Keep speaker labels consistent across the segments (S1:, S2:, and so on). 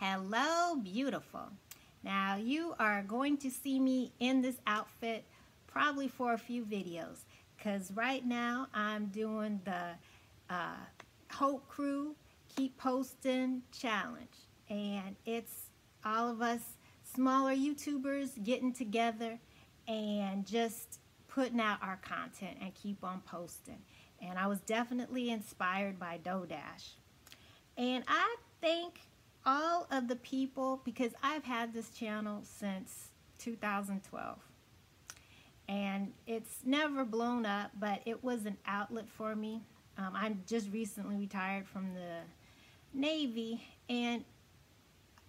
S1: Hello, beautiful. Now, you are going to see me in this outfit probably for a few videos because right now I'm doing the uh, Hope Crew Keep Posting Challenge. And it's all of us smaller YouTubers getting together and just putting out our content and keep on posting. And I was definitely inspired by DoDash. And I thank all of the people because I've had this channel since 2012. And it's never blown up, but it was an outlet for me. I'm just recently retired from the Navy, and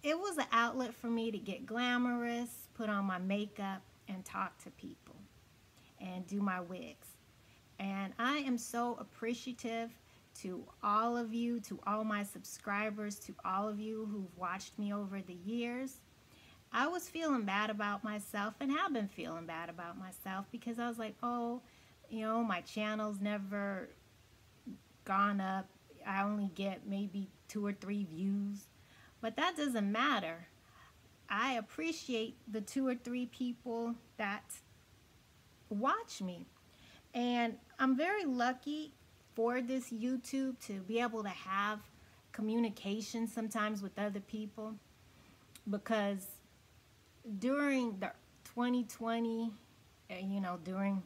S1: it was an outlet for me to get glamorous, put on my makeup, and talk to people, and do my wigs. And I am so appreciative to all of you, to all my subscribers, to all of you who've watched me over the years. I was feeling bad about myself and have been feeling bad about myself because I was like, oh, my channel's never gone up. I only get maybe 2 or 3 views. But that doesn't matter. I appreciate the 2 or 3 people that watch me. And I'm very lucky for this YouTube to be able to have communication sometimes with other people, because during the 2020, during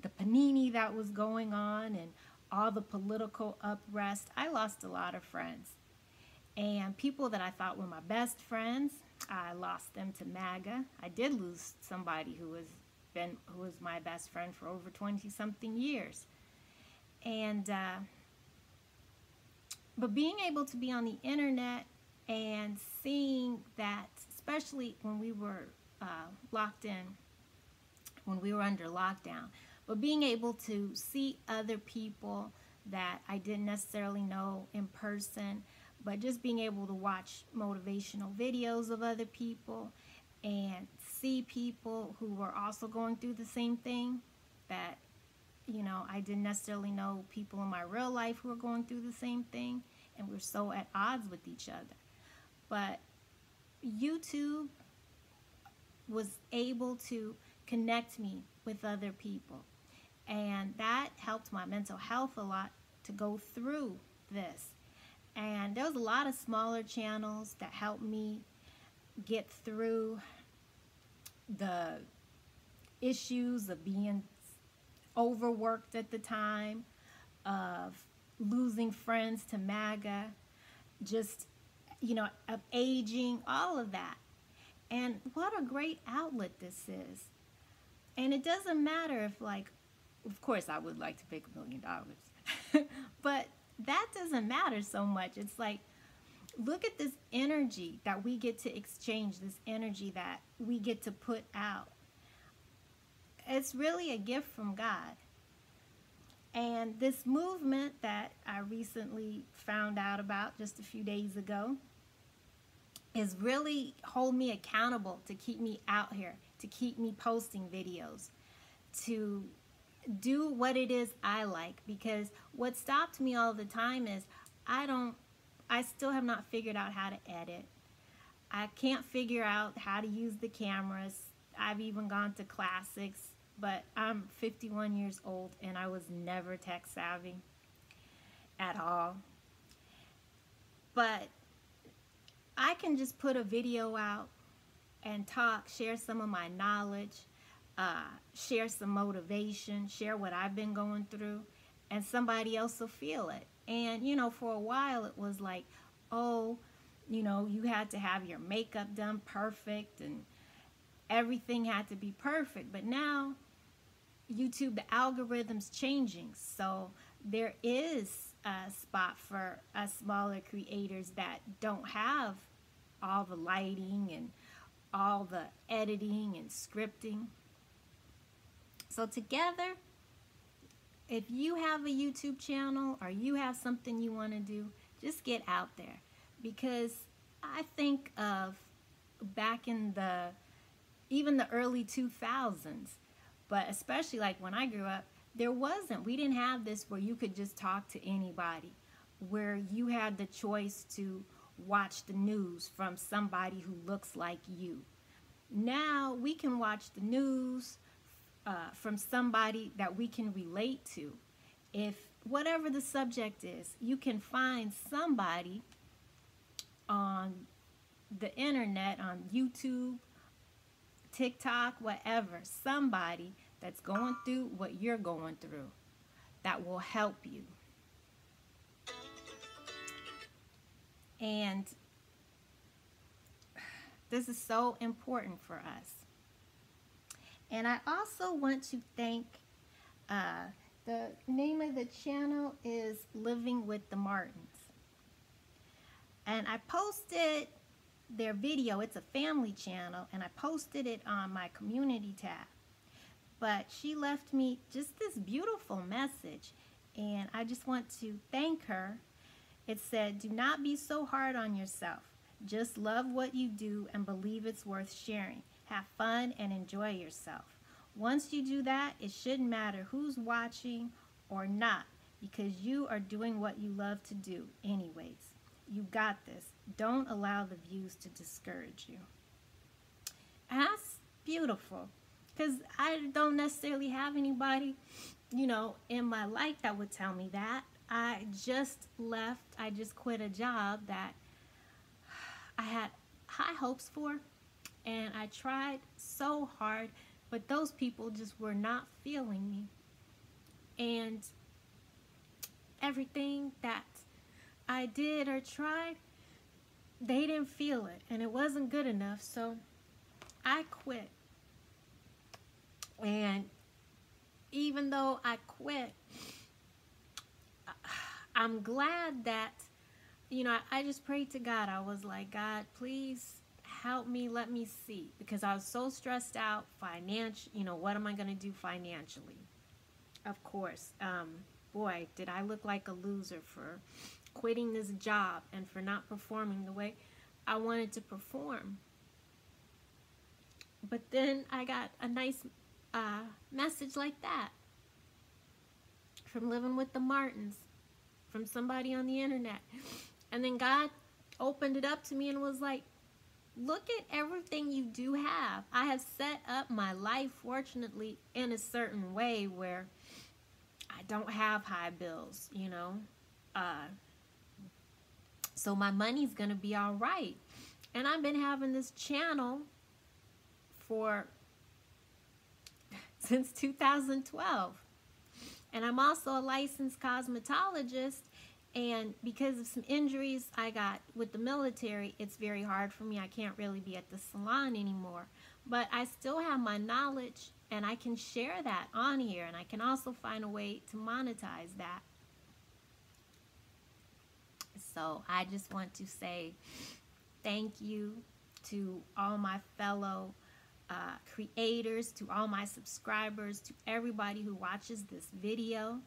S1: the panini that was going on and all the political unrest, I lost a lot of friends. And people that I thought were my best friends, I lost them to MAGA. I did lose somebody who was my best friend for over 20-something years. And but being able to be on the internet and seeing that, especially when we were locked in, when we were under lockdown, but being able to see other people that I didn't necessarily know in person, but just being able to watch motivational videos of other people and see people who were also going through the same thing that, I didn't necessarily know people in my real life who were going through the same thing, and we're so at odds with each other. But YouTube was able to connect me with other people, and that helped my mental health a lot to go through this. And there was a lot of smaller channels that helped me get through the issues of being overworked at the time, of losing friends to MAGA, just, of aging, all of that. And what a great outlet this is. And it doesn't matter if, of course I would like to make $1 million, but that doesn't matter so much. It's like, look at this energy that we get to exchange, this energy that we get to put out. It's really a gift from God. And this movement that I recently found out about just a few days ago is really hold me accountable to keep me out here, to keep me posting videos, to do what it is I like. Because what stopped me all the time is I still have not figured out how to edit. I can't figure out how to use the cameras. I've even gone to classics, but I'm 51 years old and I was never tech savvy at all. But I can just put a video out and talk, share some of my knowledge, share some motivation, share what I've been going through, and somebody else will feel it. And, for a while it was like, oh, you had to have your makeup done perfect and everything had to be perfect. But now, YouTube, the algorithm's changing. So there is a spot for us smaller creators that don't have all the lighting and all the editing and scripting. So together, if you have a YouTube channel or you have something you want to do, just get out there. Because I think of back in even the early 2000s, but especially like when I grew up, we didn't have this where you could just talk to anybody, where you had the choice to watch the news from somebody who looks like you. Now we can watch the news from somebody that we can relate to. If whatever the subject is, you can find somebody on the internet, on YouTube, TikTok, whatever, somebody that's going through what you're going through that will help you. And this is so important for us. And I also want to thank, the name of the channel is Living with the Martins. And I posted their video. It's a family channel, and I posted it on my community tab. But she left me just this beautiful message, and I just want to thank her. It said, "Do not be so hard on yourself. Just love what you do and believe it's worth sharing. Have fun and enjoy yourself. Once you do that, it shouldn't matter who's watching or not, because you are doing what you love to do anyways. You got this. Don't allow the views to discourage you." And that's beautiful, because I don't necessarily have anybody, in my life that would tell me that. I just quit a job that I had high hopes for, and I tried so hard, but those people just were not feeling me. And everything that I did or tried, they didn't feel it, and it wasn't good enough, so I quit. And even though I quit, I'm glad that, I just prayed to God. I was like, "God, please help me, let me see," because I was so stressed out what am I going to do financially? Of course, boy, did I look like a loser for quitting this job and for not performing the way I wanted to perform. But then I got a nice message like that from Living with the Martins, from somebody on the internet. And then God opened it up to me and was like, "Look at everything you do have. I have set up my life, fortunately, in a certain way where I don't have high bills, so my money's going to be all right." And I've been having this channel since 2012. And I'm also a licensed cosmetologist, and because of some injuries I got with the military, it's very hard for me. I can't really be at the salon anymore. But I still have my knowledge, and I can share that on here, and I can also find a way to monetize that. So I just want to say thank you to all my fellow creators, to all my subscribers, to everybody who watches this video.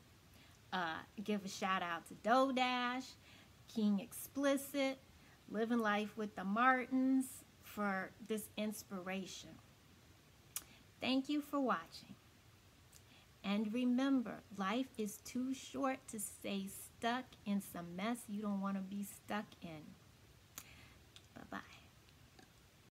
S1: Give a shout out to Dodash, King Explicit, Living Life with the Martins for this inspiration. Thank you for watching. And remember, life is too short to stay stuck in some mess you don't want to be stuck in. Bye-bye.